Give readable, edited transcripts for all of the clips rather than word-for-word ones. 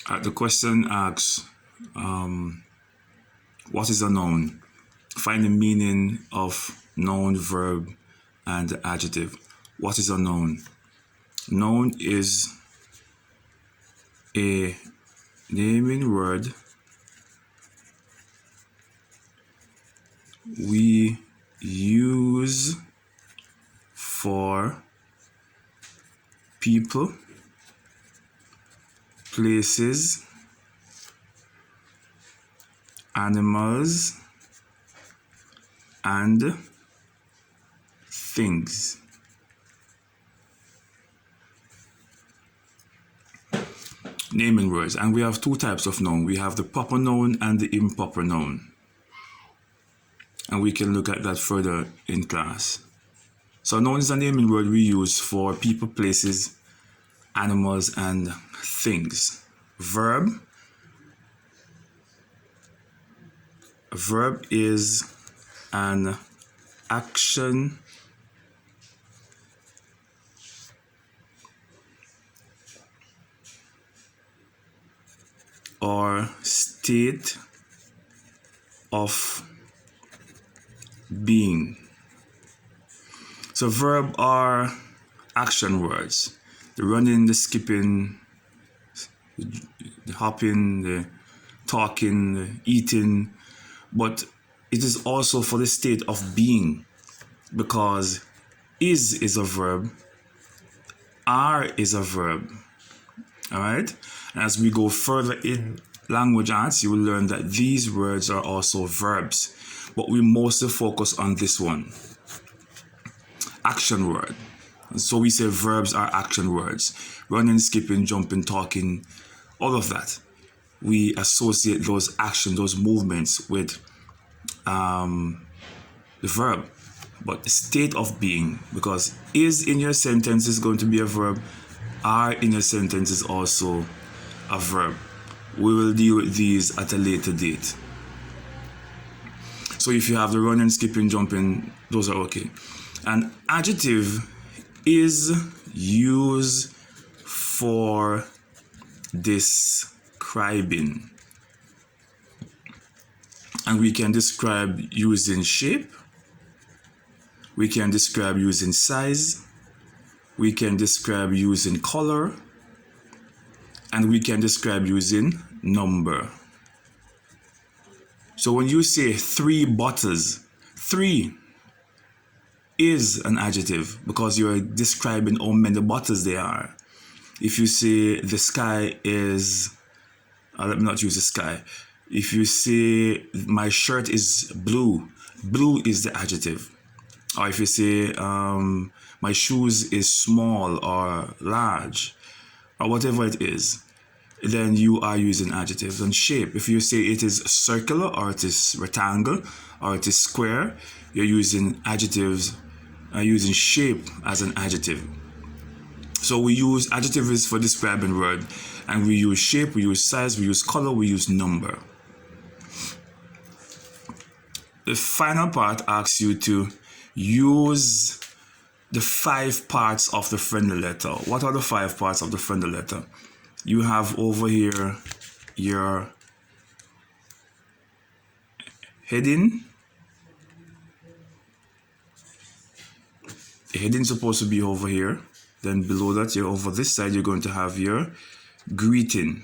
The question asks, what is a noun? Find the meaning of noun, verb, and adjective. What is a noun? Noun is a naming word we use for people, places, animals, and things. Naming words. And we have two types of noun. We have the proper noun and the improper noun. And we can look at that further in class. So noun is a naming word we use for people, places, animals, and things. Verb. A verb is an action or state of being. So verb are action words. The running, the skipping, the hopping, the talking, the eating. But it is also for the state of being, because is a verb, are is a verb. All right? And as we go further in language arts, you will learn that these words are also verbs. But we mostly focus on this one, action word. And so we say verbs are action words. Running, skipping, jumping, talking, all of that. We associate those actions, those movements with the verb. But the state of being, because is in your sentence is going to be a verb, are in your sentence is also a verb. We will deal with these at a later date. So if you have the running, skipping, jumping, those are okay. An adjective is used for describing. And we can describe using shape. We can describe using size. We can describe using color. And we can describe using number. So when you say 3 bottles, 3 is an adjective because you're describing how many bottles there are. If you say the sky is, let me not use the sky. If you say my shirt is blue, blue is the adjective. Or if you say my shoes is small or large, or whatever it is, then you are using adjectives. And shape, if you say it is circular or it is rectangle or it is square, you're using adjectives, using shape as an adjective. So we use adjectives for describing word, and we use shape, we use size, we use color, we use number. The final part asks you to use the 5 parts of the friendly letter. What are the 5 parts of the friendly letter? You have over here your heading. The heading is supposed to be over here. Then below that, you're over this side, you're going to have your greeting.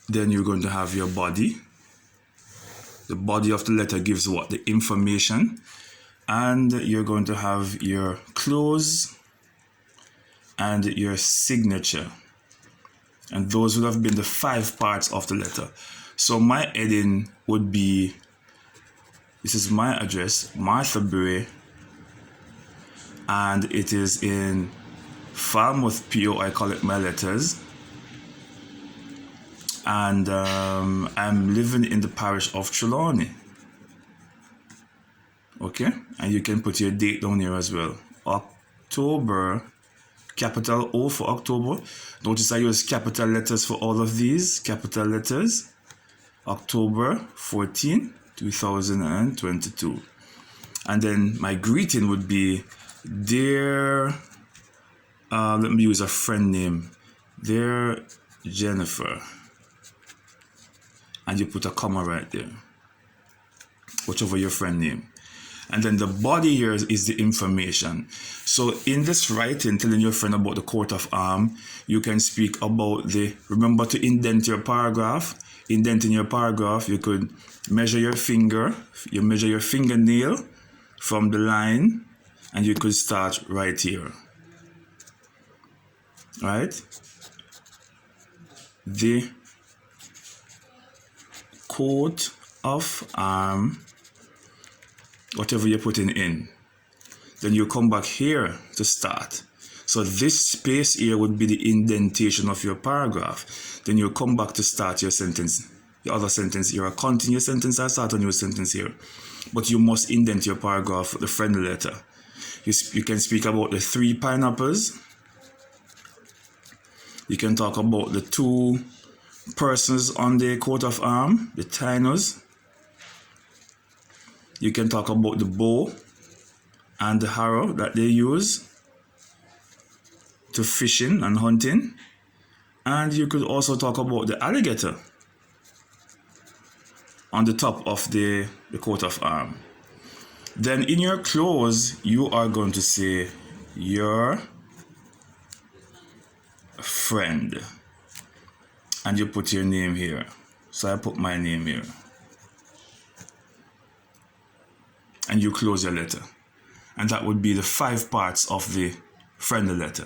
Then you're going to have your body. The body of the letter gives what? The information. And you're going to have your close and your signature. And those would have been the 5 parts of the letter. So my heading would be, this is my address, Martha Bray, and it is in Falmouth, PO, I call it my letters. And I'm living in the parish of Trelawney. Okay, and you can put your date down here as well. October, capital O for October. Notice I use capital letters for all of these, capital letters. October 14, 2022. And then my greeting would be Dear, let me use a friend name. Dear Jennifer. And you put a comma right there, whichever your friend name. And then the body here is the information. So in this writing, telling your friend about the coat of arms, you can speak about remember to indent your paragraph. Indenting your paragraph, you could measure your finger, you measure your fingernail from the line, and you could start right here. Right? The coat of arms, whatever you're putting in. Then you come back here to start. So this space here would be the indentation of your paragraph. Then you come back to start your sentence. The other sentence here, a continuous sentence, I start a new sentence here. But you must indent your paragraph with the friendly letter. You can speak about the 3 pineapples. You can talk about the 2 persons on the coat of arms, the Taínos. You can talk about the bow and the arrow that they use to fishing and hunting. And you could also talk about the alligator on the top of the coat of arms. Then in your close, you are going to say your friend. And you put your name here. So I put my name here. And you close your letter. And that would be the 5 parts of the friendly letter.